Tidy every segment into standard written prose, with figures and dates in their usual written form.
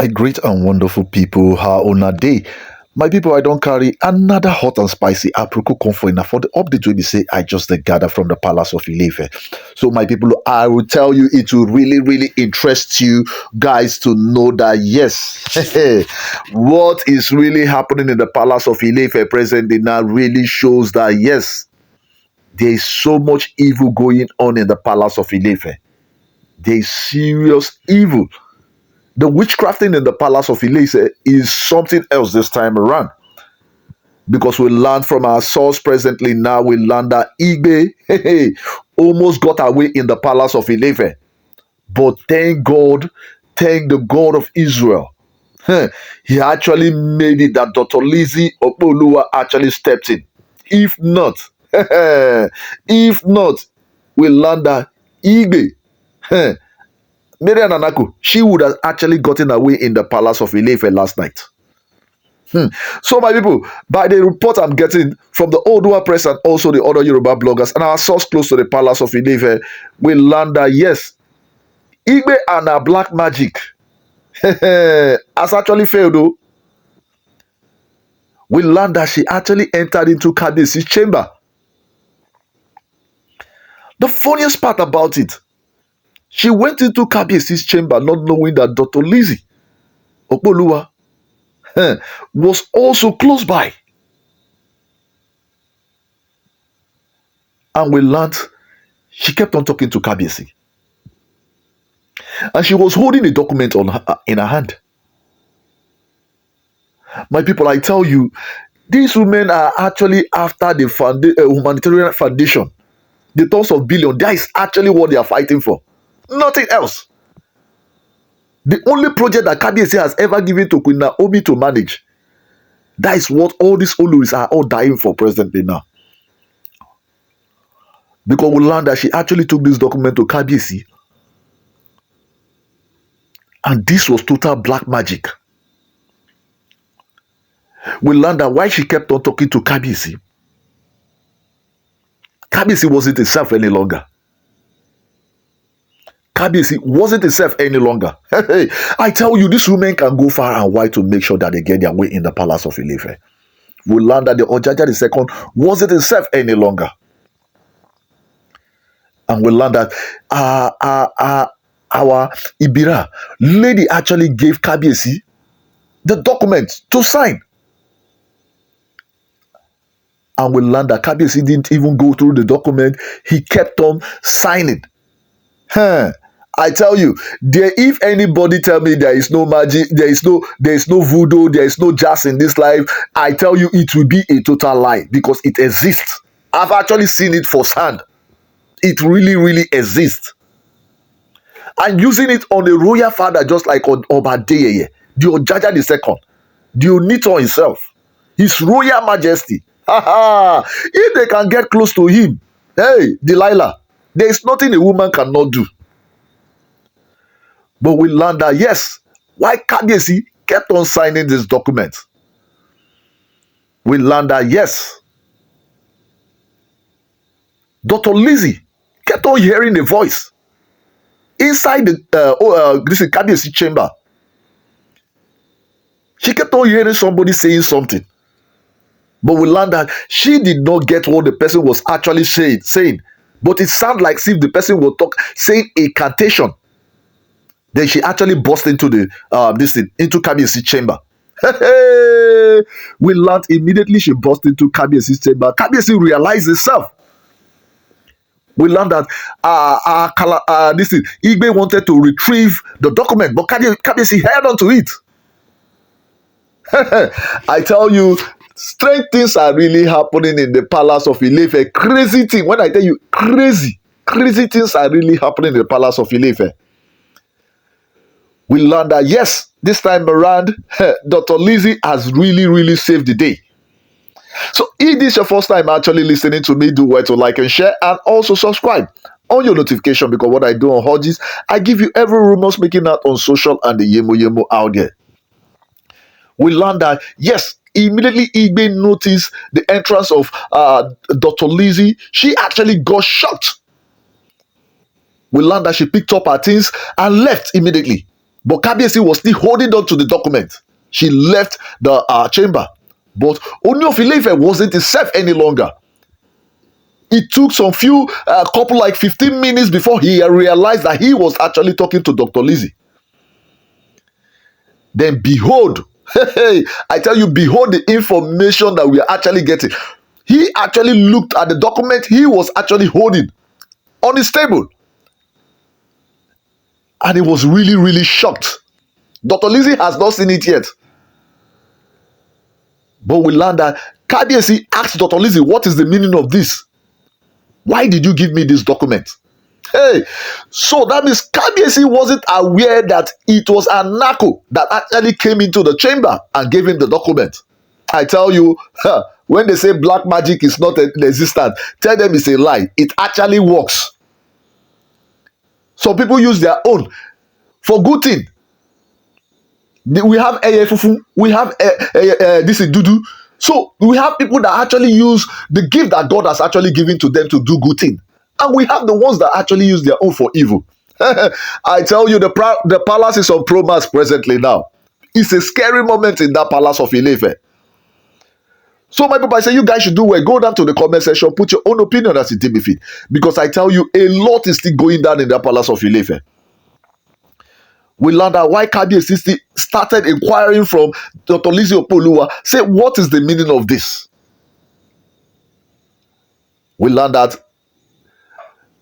A great and wonderful people, how on a day. My people, I don't carry another hot and spicy apricot comfort enough for the update will be say I just gather from the palace of Ilefe. So my people, I will tell you it will really interest you guys to know that yes, what is really happening in the palace of Ilefe presently now really shows that yes, there is so much evil going on in the palace of Ilefe. There is serious evil. The witchcrafting in the palace of Ilefe is something else this time around. Because we learned from our source presently now, we learned that Igbi almost got away in the palace of Ilefe. But thank God, thank the God of Israel. He actually made it that Dr. Lizzie Opeoluwa actually stepped in. If not, we learned that Igbi, Mariam and Anako, she would have actually gotten away in the palace of Ilefe last night. So my people, by the report I'm getting from the Oduwa press and also the other Yoruba bloggers and our source close to the palace of Ilefe, we learned that yes, Igbi and her black magic has actually failed though. We learned that she actually entered into Kabiyesi's chamber. The funniest part about it, she went into Kabiyesi's chamber not knowing that Dr. Lizzie Opeoluwa was also close by. And we learned she kept on talking to Kabiyesi. And she was holding a document in her hand. My people, I tell you, these women are actually after the humanitarian foundation. The tons of billion, that is actually what they are fighting for. Nothing else. The only project that Kabiyesi has ever given to Queen Naomi to manage, that is what all these Oloris are all dying for presently now. Because we learned that she actually took this document to Kabiyesi, and this was total black magic. We learned that why she kept on talking to Kabiyesi, Kabiyesi wasn't herself any longer. Kabiyesi wasn't herself any longer. I tell you, these women can go far and wide to make sure that they get their way in the palace of Ilefe. We learned that the Ojaja II wasn't himself any longer. And we learned that our Ibira lady actually gave Kabiyesi the document to sign. And we learned that Kabiyesi didn't even go through the document. He kept on signing. I tell you, if anybody tell me there is no magic, there is no voodoo, there is no jazz in this life, I tell you it will be a total lie because it exists. I've actually seen it firsthand. It really exists. And using it on a royal father just like on Obadeye, the Ojaja II, the Onito himself, His Royal Majesty. If they can get close to him, hey, Delilah, there is nothing a woman cannot do. But we learned that, yes, why Kabiyesi kept on signing this document. We learned that, yes, Dr. Lizzie kept on hearing the voice inside the Kabiyesi chamber. She kept on hearing somebody saying something. But we learned that she did not get what the person was actually saying. But it sounded like if the person was saying a cantation. Then she actually burst into into Kabiyesi's chamber. We learned immediately she burst into Kabiyesi's chamber. Kabiyesi realized herself. We learned that Igbi wanted to retrieve the document, but Kabiyesi held on to it. I tell you, strange things are really happening in the palace of Ilefe. Crazy thing. When I tell you crazy things are really happening in the palace of Ilefe. We learned that, yes, this time around, Dr. Lizzie has really saved the day. So if this is your first time actually listening to me, do well to like and share and also subscribe on your notification because what I do on Hodges, I give you every rumors making out on social and the yemo out there. We learned that, yes, immediately Igbi noticed the entrance of Dr. Lizzie. She actually got shocked. We learned that she picked up her things and left immediately. But Kabiyesi was still holding on to the document. She left the chamber. But Ooni of Ife wasn't himself any longer. It took some few, couple like 15 minutes before he realized that he was actually talking to Dr. Lizzie. Then behold, hey, I tell you, behold the information that we are actually getting. He actually looked at the document he was actually holding on his table. And he was really, really shocked. Dr. Lizzie has not seen it yet. But we learned that Kabiyesi asked Dr. Lizzie, what is the meaning of this? Why did you give me this document? Hey, so that means Kabiyesi wasn't aware that it was Anako that actually came into the chamber and gave him the document. I tell you, when they say black magic is not existent, tell them it's a lie. It actually works. Some people use their own for good thing. We have Fufu, we have this is Dudu. So we have people that actually use the gift that God has actually given to them to do good thing. And we have the ones that actually use their own for evil. I tell you, the palace is on Pro-Mass presently now. It's a scary moment in that palace of Ile-Ife. So my people, I say you guys should do well. Go down to the comment section, put your own opinion as it be fit. Because I tell you, a lot is still going down in that palace of Ile-Ife. We learned that why Kabiyesi started inquiring from Dr. Lizzie Opeoluwa, say, what is the meaning of this? We learned that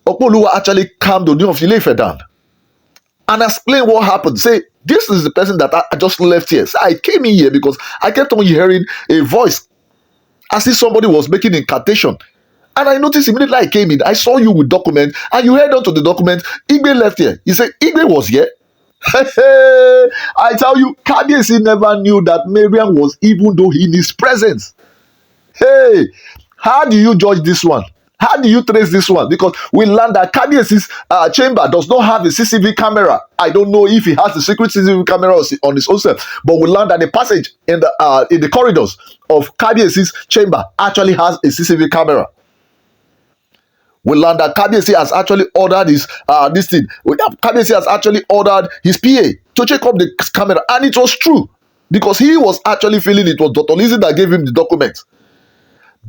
Opeoluwa actually calmed Ooni of Ife down and explained what happened. Say, this is the person that I just left here. So I came in here because I kept on hearing a voice as if somebody was making incantation. And I noticed immediately I came in, I saw you with document, and you heard on to the document, Igbi left here. He said, Igbi was here. I tell you, Kabiyesi never knew that Mariam was even though in his presence. Hey, how do you judge this one? How do you trace this one? Because we learned that Kabiyesi's chamber does not have a CCTV camera. I don't know if he has a secret CCTV camera on his own self, but we learned that the passage in the corridors of Kabiyesi's chamber actually has a CCTV camera. We learned that Kabiyesi has actually ordered his this thing. Kabiyesi has actually ordered his PA to check up the camera, and it was true because he was actually feeling it was Dr. Lizzie that gave him the document.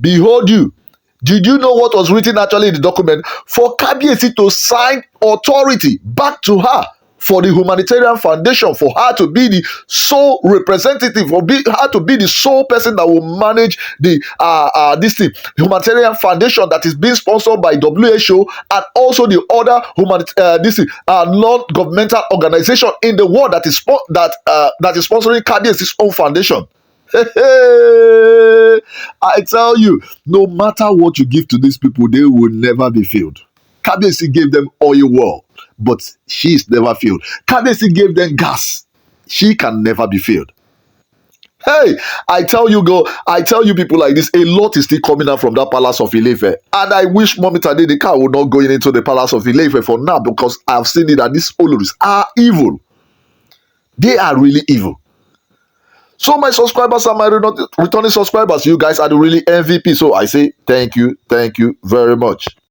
Behold you. Did you know what was written actually in the document? For Kabiyesi to sign authority back to her for the humanitarian foundation, for her to be the sole representative, for her to be the sole person that will manage the this thing, humanitarian foundation that is being sponsored by WHO and also the other non-governmental organization in the world that is sponsoring Kabiyesi's own foundation. I tell you, no matter what you give to these people, they will never be filled. Kabiyesi gave them oil well, but she is never filled. Kabiyesi gave them gas. She can never be filled. Hey, I tell you people like this, a lot is still coming out from that palace of Ile-Ife. And I wish Mommy Tadenikawo would not go into the palace of Ile-Ife for now, because I've seen it that these Oloris are evil. They are really evil. So my subscribers and my returning subscribers, you guys are the really MVP. So I say thank you very much.